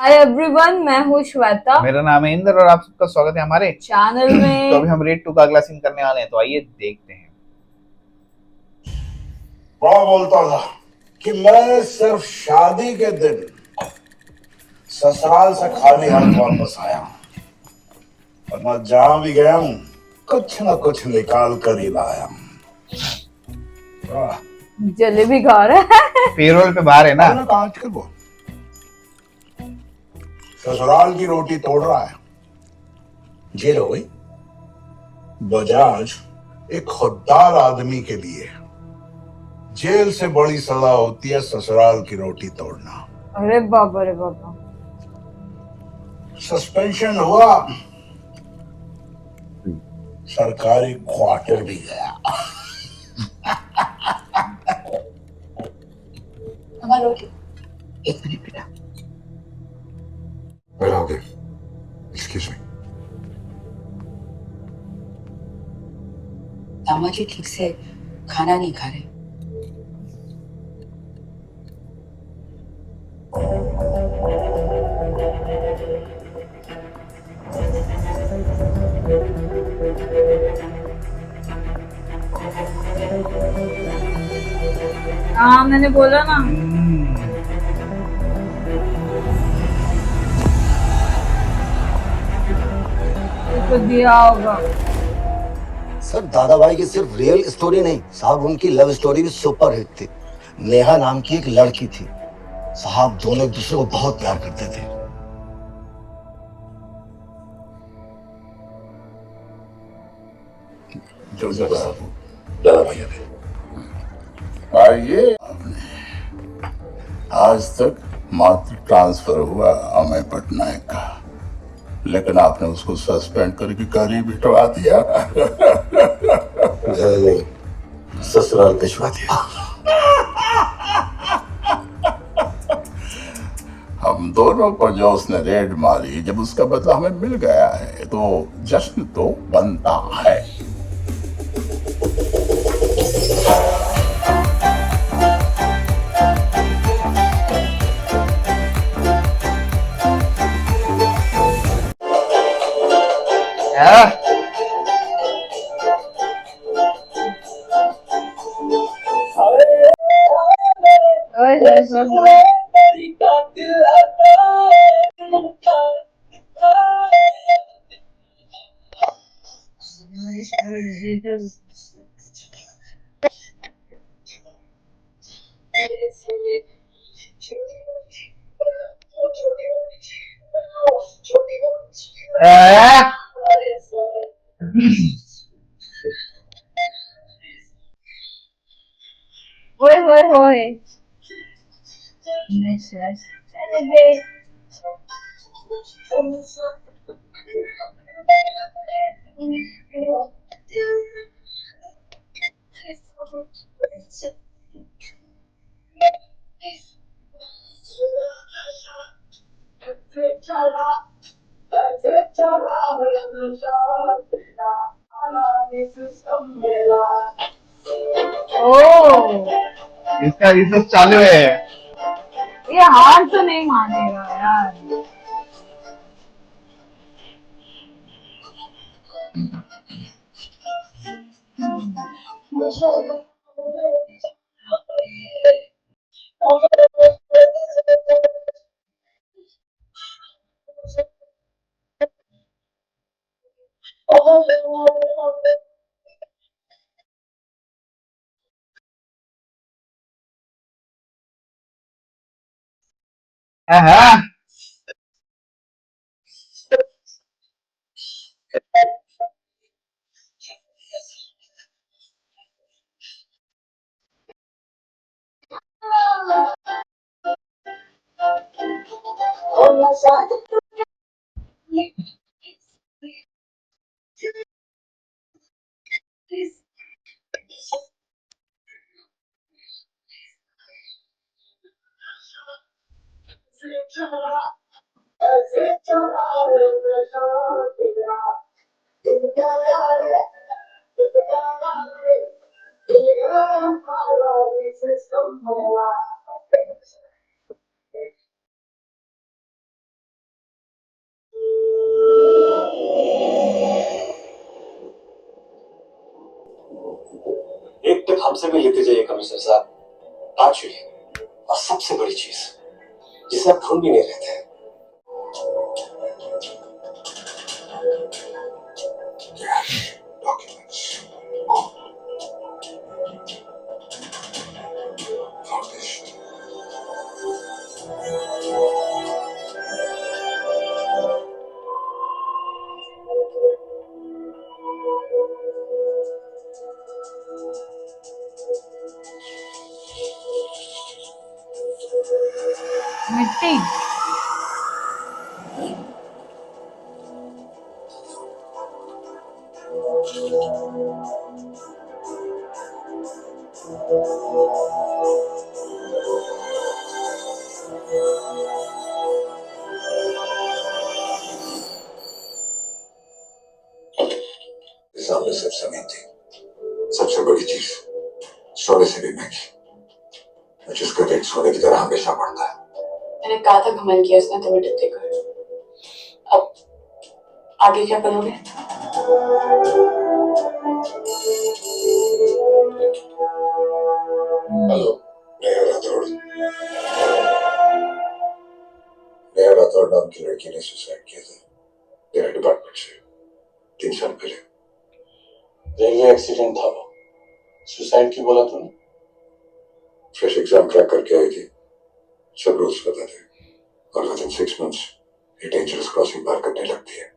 Hi everyone, मैं हूँ श्वेता। मेरा नाम है इंद्र और आप सबका स्वागत है हमारे चैनल में। तो अभी हम रेड 2 का अगला सीन करने वाले हैं, तो आइए देखते हैं। बड़ा बोलता था कि मैं सिर्फ शादी के दिन ससुराल से खाली हाथ वापस आया हूं, और मैं जहां भी गया हूं कुछ न कुछ निकाल कर ही लाया हूं। जलेबी खा रहा है। पेरोल पे बाहर है ना। आजकल वो ससुराल की रोटी तोड़ रहा है। जेल हो गई। बजाज एक खुददार आदमी के लिए जेल से बड़ी सजा होती है ससुराल की रोटी तोड़ना। अरे बाबा रे बाबा। सस्पेंशन हुआ, सरकारी क्वार्टर भी गया। एक मिनट बेटा। Okay. Excuse me. दामा जी ठीक से खाना नहीं खा रहे। हाँ, मैंने बोला ना। तो दिया होगा। सर दादा भाई की सिर्फ रियल स्टोरी नहीं साहब, उनकी लव स्टोरी भी सुपर हिट थी। नेहा नाम की एक लड़की थी साहब, दोनों एक दूसरे को बहुत प्यार करते थे। दादा भैया आइए। आज तक मात्र ट्रांसफर हुआ अमय पटनायक का, लेकिन आपने उसको सस्पेंड करके करी बिठवा दिया। ससुराल भिजवा दिया। हम दोनों पर जो उसने रेड मारी, जब उसका बदला हमें मिल गया है तो जश्न तो बनता है। ओए ओए ओए। ओए ओए ओए। ओ, इसका रिसर्च चालू है। ये हार तो नहीं मानेगा यार। हाँ। हमसे भी लेते जाइए कमिश्नर साहब। एक्चुअली और सबसे बड़ी चीज जिसे आप ढूंढ भी नहीं रहे थे, डॉक्यूमेंट्स, फाउंडेशन। मिट्टी। सामने सिर्फ जमीन थी, सबसे बड़ी चीज सोने से भी महंगी, जिसका रेट सोने की तरह हमेशा बढ़ता है। मैंने कहा था घमंड किया उसने, तुम्हें डरते कर। अब आगे क्या करोगे? हेलो, नेहा राठौड़। नेहा राठौड़ नाम की लड़की ने सुसाइड किया था मेरे डिपार्टमेंट से 3 साल पहले। रेलवे एक्सीडेंट था वो। सुसाइड की बोला तूने? फ्रेश एग्जाम क्रैक करके आई थी, सब रूल्स पता थे, और विद इन 6 मंथ्स ये डेंजरस क्रॉसिंग पार करने लगती है,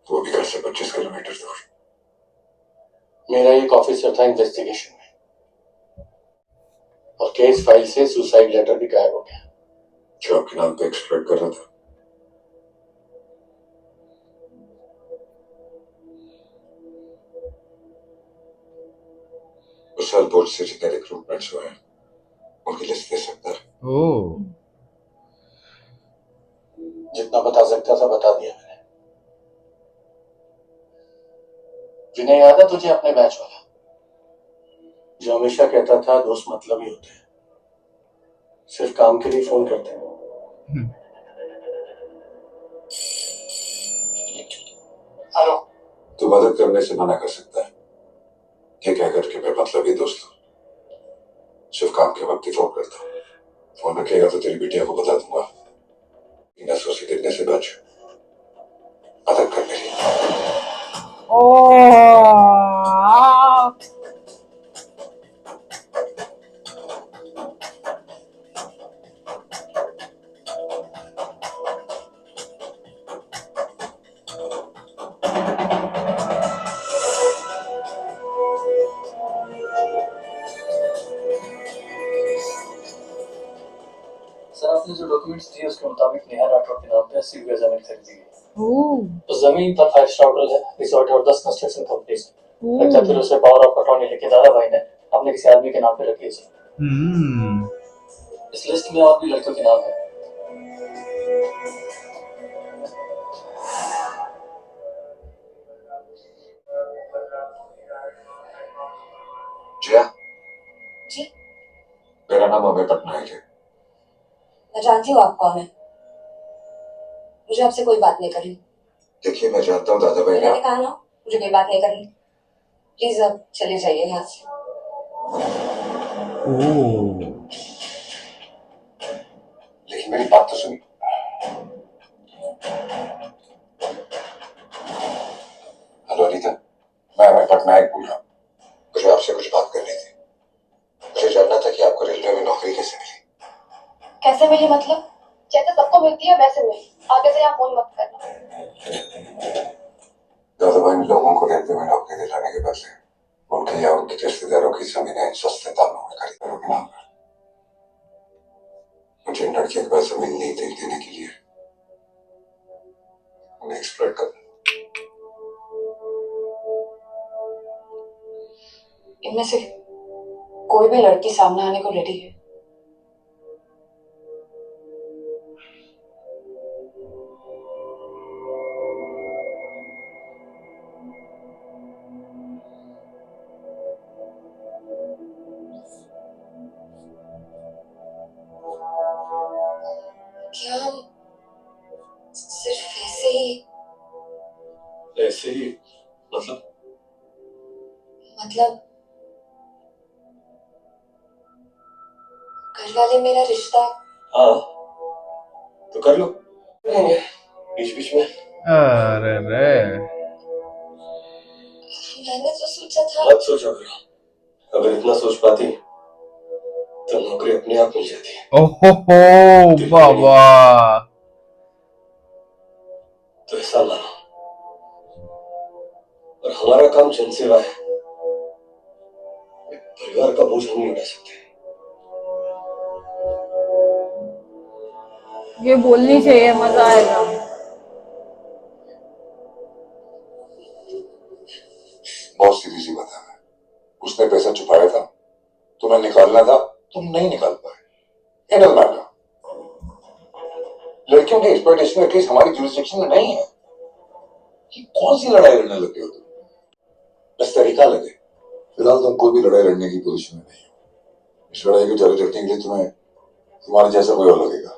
वो भी घर से 25 किलोमीटर दूर। मेरा एक ऑफिसर था इन्वेस्टिगेशन में, और केस फाइल से सुसाइड लेटर भी गायब हो गया। जो आपके नाम पे एक्सप्लोइट कर रहा था। उस साल बोर्ड से जितने रिक्रूटमेंट्स हुए हैं उनकी लिस्ट दे सकता है। ओह, जितना बता सकता था बता दिया मैंने। विनय याद है तुझे, अपने बैच वाला जो हमेशा कहता था दोस्त मतलब ही होते हैं, सिर्फ काम के लिए फोन करते हैं। हेलो। तो मदद करने से मना कर सकता है, ये कहकर कि मैं मतलब ही दोस्त हूँ, सिर्फ काम के वक्त ही फोन करता हूँ। फोन रखेगा तो तेरी बिटिया को बता दूंगा, बिना सोचे देने से बच, मदद कर मेरी। ओह, सर आपने जो डॉक्यूमेंट्स दिए उसके मुताबिक नेहा राठौड़ के नाम पे 80 बीघा जमीन खरीदी गई। ओह, उस जमीन पर 5 स्टार होटल है, रिसोर्ट है और 10 कंस्ट्रक्शन कंपनीज है। ओह। लगता है फिर उसे पावर ऑफ अटॉर्नी लेके दादा भाई ने अपने किसी आदमी के नाम पे रखी है सर। हम्म, इस लिस्ट में और भी लड़कों के नाम है। जया, जी, मेरा नाम अभय पटनायक है। मैं जानती हूँ आप कौन है। मुझे आपसे कोई बात नहीं करनी। देखिए, मैं जानता हूँ दादा भाई ने मैंने कहा ना, मुझे कोई बात नहीं करनी। प्लीज अब चले जाइए यहाँ से। ओह, लेकिन मेरी बात तो सुनिए। हेलो अनीता, मैं अभय पटनायक बोल रहा हूँ। मुझे आपसे कुछ बात करनी थी। मुझे जानना था कि आपको रेलवे में नौकरी कैसे मिली। कैसे मिली मतलब? जैसे सबको मिलती है वैसे मिली। आगे से यहाँ फोन मत करना। दादा भाई ने लोगों को रेलवे में नौकरी दिलाने के बदले उनके या उनके रिश्तेदारों की जमीनें सस्ते दामों में खरीदारों के नाम पर। मुझे इन लड़कियों के पास जमीन नहीं देने के लिए उन्हें एक्सप्लॉइट करना। इनमें से कोई भी लड़की सामने आने को रेडी है। क्या हम सिर्फ ऐसे ही मतलब? मतलब घर वाले मेरा रिश्ता हाँ तो कर लो, रहेंगे बीच बीच में। अरे रे, मैंने जो सोचा था मत सोचो करो, अगर इतना सोच पाती तो नौकरी अपने आप मिल जाती। ओहो बाबा, तो ऐसा मानो और हमारा काम जनसेवा है, परिवार का बोझ हम नहीं उठा सकते। ये बोलनी चाहिए, मजा आएगा। बहुत सीधी सी बात है। उसने पैसा छुपाया था, तुम्हें निकालना था, तुम नहीं निकाल पाए। Handle matter. लड़कियों की एक्सप्लॉयटेशन का केस हमारी जुरिस्डिक्शन में नहीं है। ये कौन सी लड़ाई लड़ने लगे हो तुम? बस तरीका लगे। फिलहाल तुम कोई भी लड़ाई लड़ने की पोजीशन में नहीं हो। इस लड़ाई को जारी रखने के लिए तुम्हें तुम्हारे जैसा कोई और लगेगा।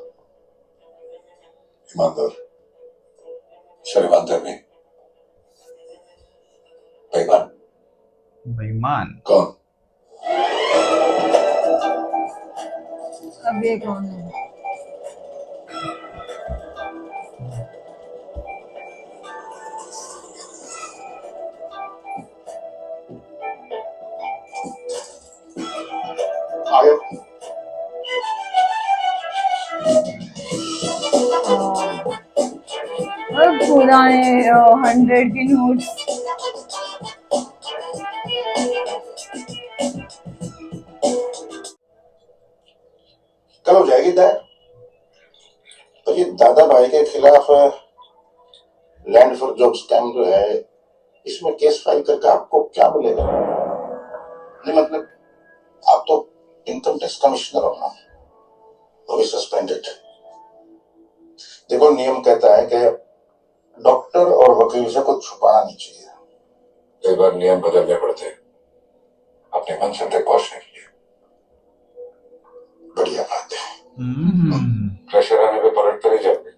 ईमानदार, शर्मांतर नहीं, बेईमान। बेईमान कौन? अब ये कौन है? आयो। पुराने 100 के नोट्स। कल हो जाएगी तय। तो ये दादा भाई के खिलाफ लैंड फॉर जॉब स्कैम जो है, इसमें केस फाइल करके आपको क्या मिलेगा? नहीं मतलब आप तो इनकम टैक्स कमिश्नर हो ना, तो भी सस्पेंडेड। देखो नियम कहता है कि डॉक्टर और वकील से कुछ छुपाना नहीं चाहिए। कई बार नियम बदलने पड़ते हैं अपने मंजिल तक पहुंचने के लिए। बढ़िया बात है। प्रेशर आने पे पलट नहीं जाओगे।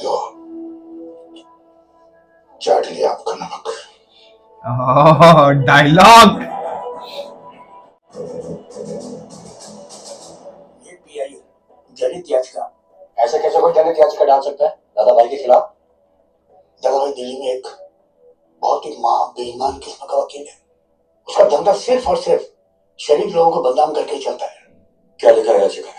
लो, चाट लिया आपका नमक। डायलॉग। ये पीआई जनहित याचिका। ऐसे कैसे कोई जनहित याचिका डाल सकता है दादा भाई के खिलाफ? दादा भाई दिल्ली में एक बहुत ही बेईमान किस्म का वकील है। उसका धंधा सिर्फ और सिर्फ शरीफ लोगों को बदनाम करके ही चलता है। क्या लिखा है याचिका में?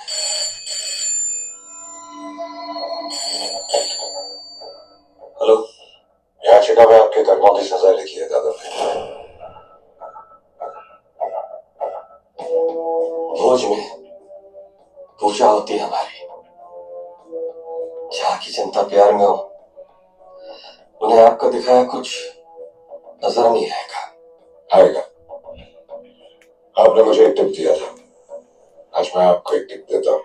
हेलो, याचिका में आपके कर्मों की सजा लिखी है दादा भाई। भोज में पूजा होती है हमारी। जहाँ की जनता प्यार में हो, उन्हें आपका दिखाया कुछ नजर नहीं आएगा। आएगा। आपने मुझे एक टिप दिया था, आज मैं आपको एक टिप देता हूँ।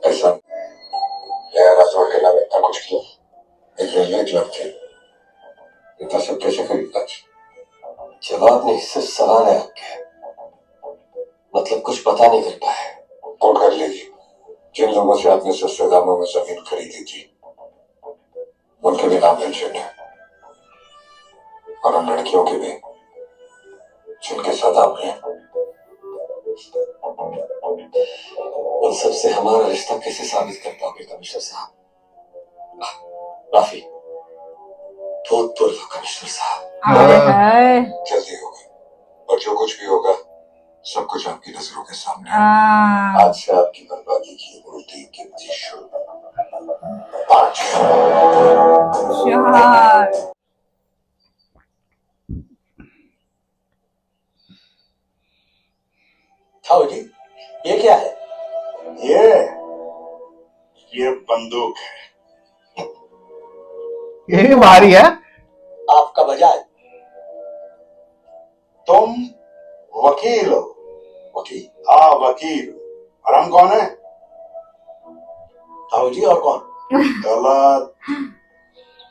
ऐसा अकेला इतना कुछ किया, एक रेलवे क्लब थे, इतना सब कैसे खरीदा? जवाब नहीं, सिर्फ सवाल है आपके। मतलब कुछ पता नहीं कर पाए। कोर्ट कर लेगी। जिन लोगों से आपने सस्ते दामों में जमीन खरीदी थी, उनके भी नाम मेंशन है, और उन लड़कियों के भी जिनके साथ आपने। उन सबसे हमारा रिश्ता कैसे साबित कर पाओगे कमिश्नर साहब? राफी, भूतपूर्व कमिश्नर साहब। जल्दी होगा, और जो कुछ भी होगा सब कुछ आपकी नजरों के सामने है। आज से आपकी बर्बादी की उल्टी गिनती शुरू। 5 थाओ जी, ये क्या है? ये बंदूक है। ये भी भारी है। आपका बजाज। तुम वकील हो? वकील? हाँ वकील। और हम कौन है? थाओ जी और कौन? गलत।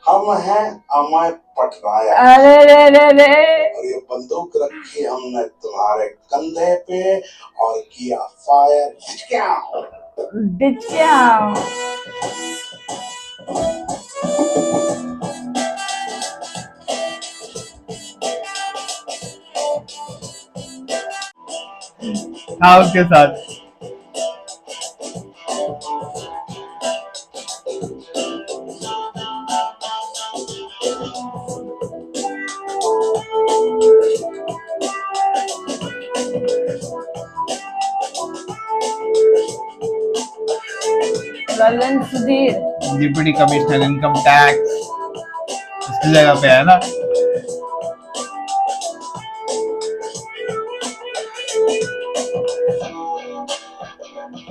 हम हैं अमय पटनायक। अरे रे रे रे। और ये बंदूक रखी हमने तुम्हारे कंधे पे और किया फायर। डिचक्याओ। हाँ उसके साथ। Lalan Sudhir. Deputy commissioner income tax इसकी जगह पे है ना।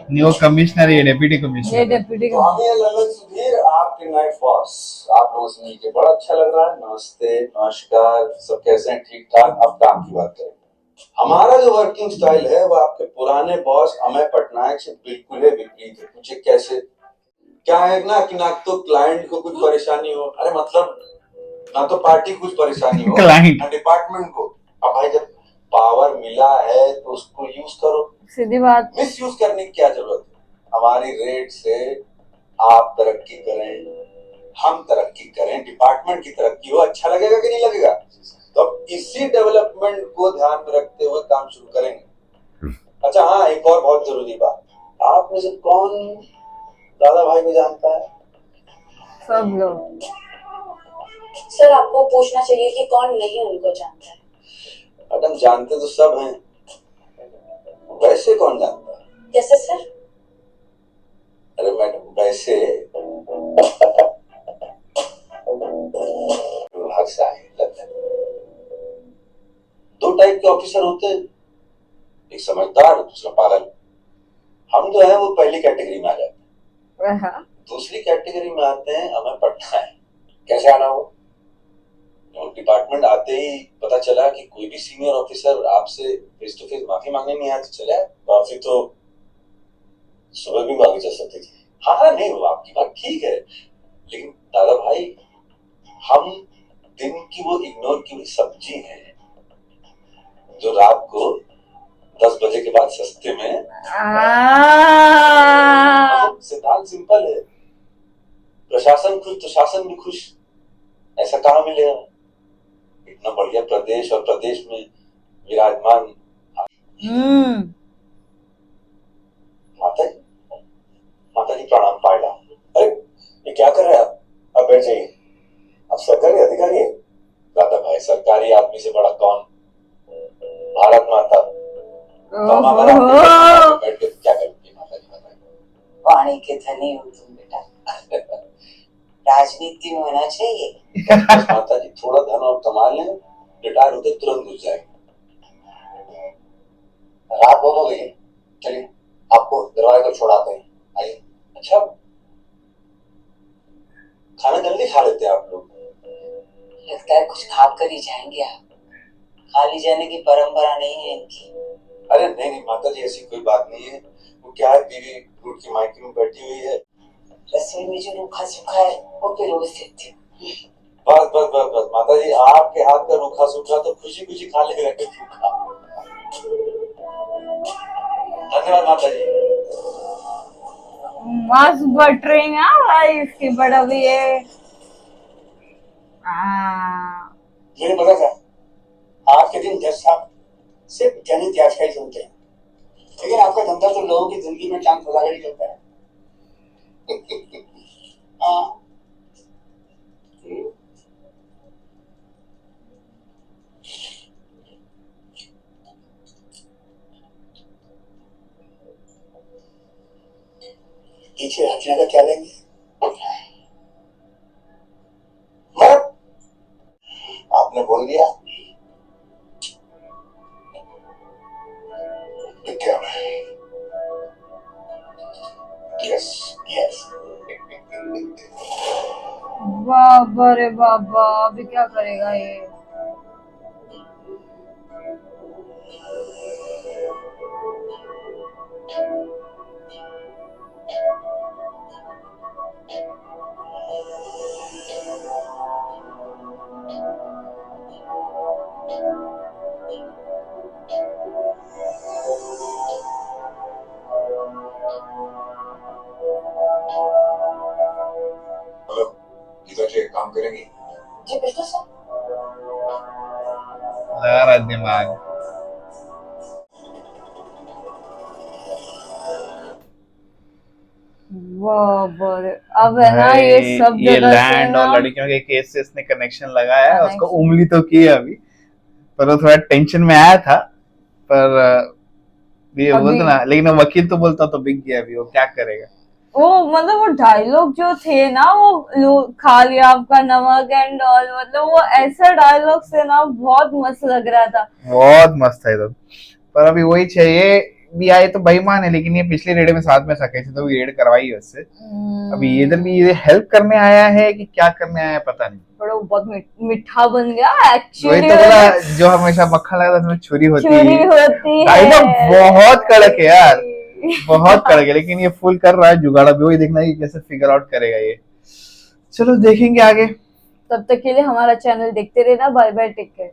नहीं वो कमिश्नर है, डिप्टी ये कमिश्नर। डिप्टी तो हम ये ललन सुधीर आपके नाइट बॉस, आप लोगों से मिलकर बड़ा अच्छा लग रहा है। नमस्ते, नमस्कार, सब कैसे हैं? ठीक ठाक। अब काम की बात करें। हमारा जो वर्किंग स्टाइल है वो आपके पुराने बॉस अमय पटनायक से बिल्कुल ही विपरीत है। पूछे कैसे? क्या है ना कि ना तो क्लाइंट को कुछ परेशानी हो, अरे मतलब ना तो पार्टी कुछ परेशानी हो, क्लाइंट ना डिपार्टमेंट को। अब भाई जब पावर मिला है तो उसको यूज करो, सीधी बात। मिस यूज करने की क्या जरूरत है? हमारी रेट से आप तरक्की करें, हम तरक्की करें, डिपार्टमेंट की तरक्की हो, अच्छा लगेगा कि नहीं लगेगा? तो अब इसी डेवलपमेंट को ध्यान में रखते हुए काम शुरू करेंगे। अच्छा हाँ, एक और बहुत जरूरी बात, आप में से कौन दादा भाई को जानता है? सब लोग। सर आपको पूछना चाहिए कि कौन नहीं उनको जानता है। मैडम जानते तो सब हैं, वैसे कौन जानता है? कैसे सर? अरे मैडम वैसे विभाग से आए लगता है। दो टाइप के ऑफिसर होते हैं, एक समझदार और दूसरा पागल। हम जो है वो पहली कैटेगरी में आ जाते हैं। दूसरी कैटेगरी में आते हैं हमें पढ़ना है। कैसे आना हो? डिपार्टमेंट आते ही पता चला कि कोई भी सीनियर ऑफिसर आपसे फेस टू फेस माफी मांगने नहीं आया तो चला, माफी तो सुबह भी मांगी जा सकती थी। हाँ हाँ, नहीं वो आपकी बात ठीक है, लेकिन दादा भाई हम दिन की वो इग्नोर की हुई सब्जी है जो रात को 10 बजे के बाद सस्ते में। मतलब सिद्धांत सिंपल है, प्रशासन खुश तो शासन भी खुश। ऐसा कहाँ मिलेगा? इतना बढ़िया प्रदेश और प्रदेश में विराजमान माता जी प्रणाम पाएगा। अरे ये क्या कर रहे हैं आप? अब बैठ जाइए, आप सरकारी अधिकारी है। दादा भाई सरकारी आदमी से बड़ा कौन? भारत माता। बैठ के क्या करूंगी माता जी बताइए। पानी के धनी हो तुम बेटा, राजनीति में होना चाहिए। बस माता जी थोड़ा धन और कमा लें, रिटायर होते तुरंत घुस जाएंगे। रात बहुत हो गई है, चलिए आपको दरवाजे को छोड़ाते हैं, आइए। अच्छा खाना जल्दी खा लेते हैं आप लोग? लगता है कुछ खा कर ही जाएंगे आप, खाली जाने की परंपरा नहीं है इनकी। अरे नहीं नहीं माता जी ऐसी कोई बात नहीं है, वो क्या है बीवी फ्रूट की माइकी में बैठी हुई है, रसोई में जो रूखा सूखा है वो पिरोज देती हूँ। बस बस बस बस माता जी आपके हाथ का रूखा सूखा तो खुशी खुशी खा लेगा। धन्यवाद माता जी। मस्त बटरिंग है भाई इसकी बड़ा भी है। मुझे पता था आज के दिन जज साहब सिर्फ जनहित याचिका ही सुनते हैं, लेकिन आपका धंधा तो लोगों की जिंदगी में टांग फंसा कर ही चलता है। हाँ पीछे हटने का क्या लेंगे? आपने बोल दिया विक्रम। Yes yes. बाबा रे बाबा, अभी क्या करेगा ये? हेलो गीता जी एक काम करेंगी? जी बिल्कुल सर। बाबरे, अब है ना ये सब ये जगह से लैंड ना और लड़कियों के केस से इसने कनेक्शन लगाया है, उसको Connection. उंगली तो की है अभी, पर वो थोड़ा टेंशन में आया था, पर ये अभी- बोलते ना, लेकिन वो वकील तो बोलता तो बिक गया अभी, वो क्या करेगा। वो मतलब वो डायलॉग जो थे ना, वो खा लिया आपका नमक एंड ऑल, मतलब वो ऐसा डायलॉग से ना बहुत मस्त लग रहा था। बहुत मस्त है तो, पर अभी वही चाहिए भी आए तो बेईमान है, लेकिन ये पिछले रेड में साथ में सके थे तो रेड करवाई है उससे। अभी इधर भी ये हेल्प करने आया है कि क्या करने आया है पता नहीं। पर वो बहुत मीठा बन गया वही एक्चुअली। तो बोला, जो हमेशा मक्खन लगता है उसमें छुरी होती चोरी है। होती है। डायलॉग बहुत कड़क है यार, बहुत कड़क है, लेकिन ये फुल कर रहा है जुगाड़। अभी वही देखना है कि कैसे फिगर आउट करेगा ये। चलो देखेंगे आगे। तब तक के लिए हमारा चैनल देखते रहना। Bye bye, take care.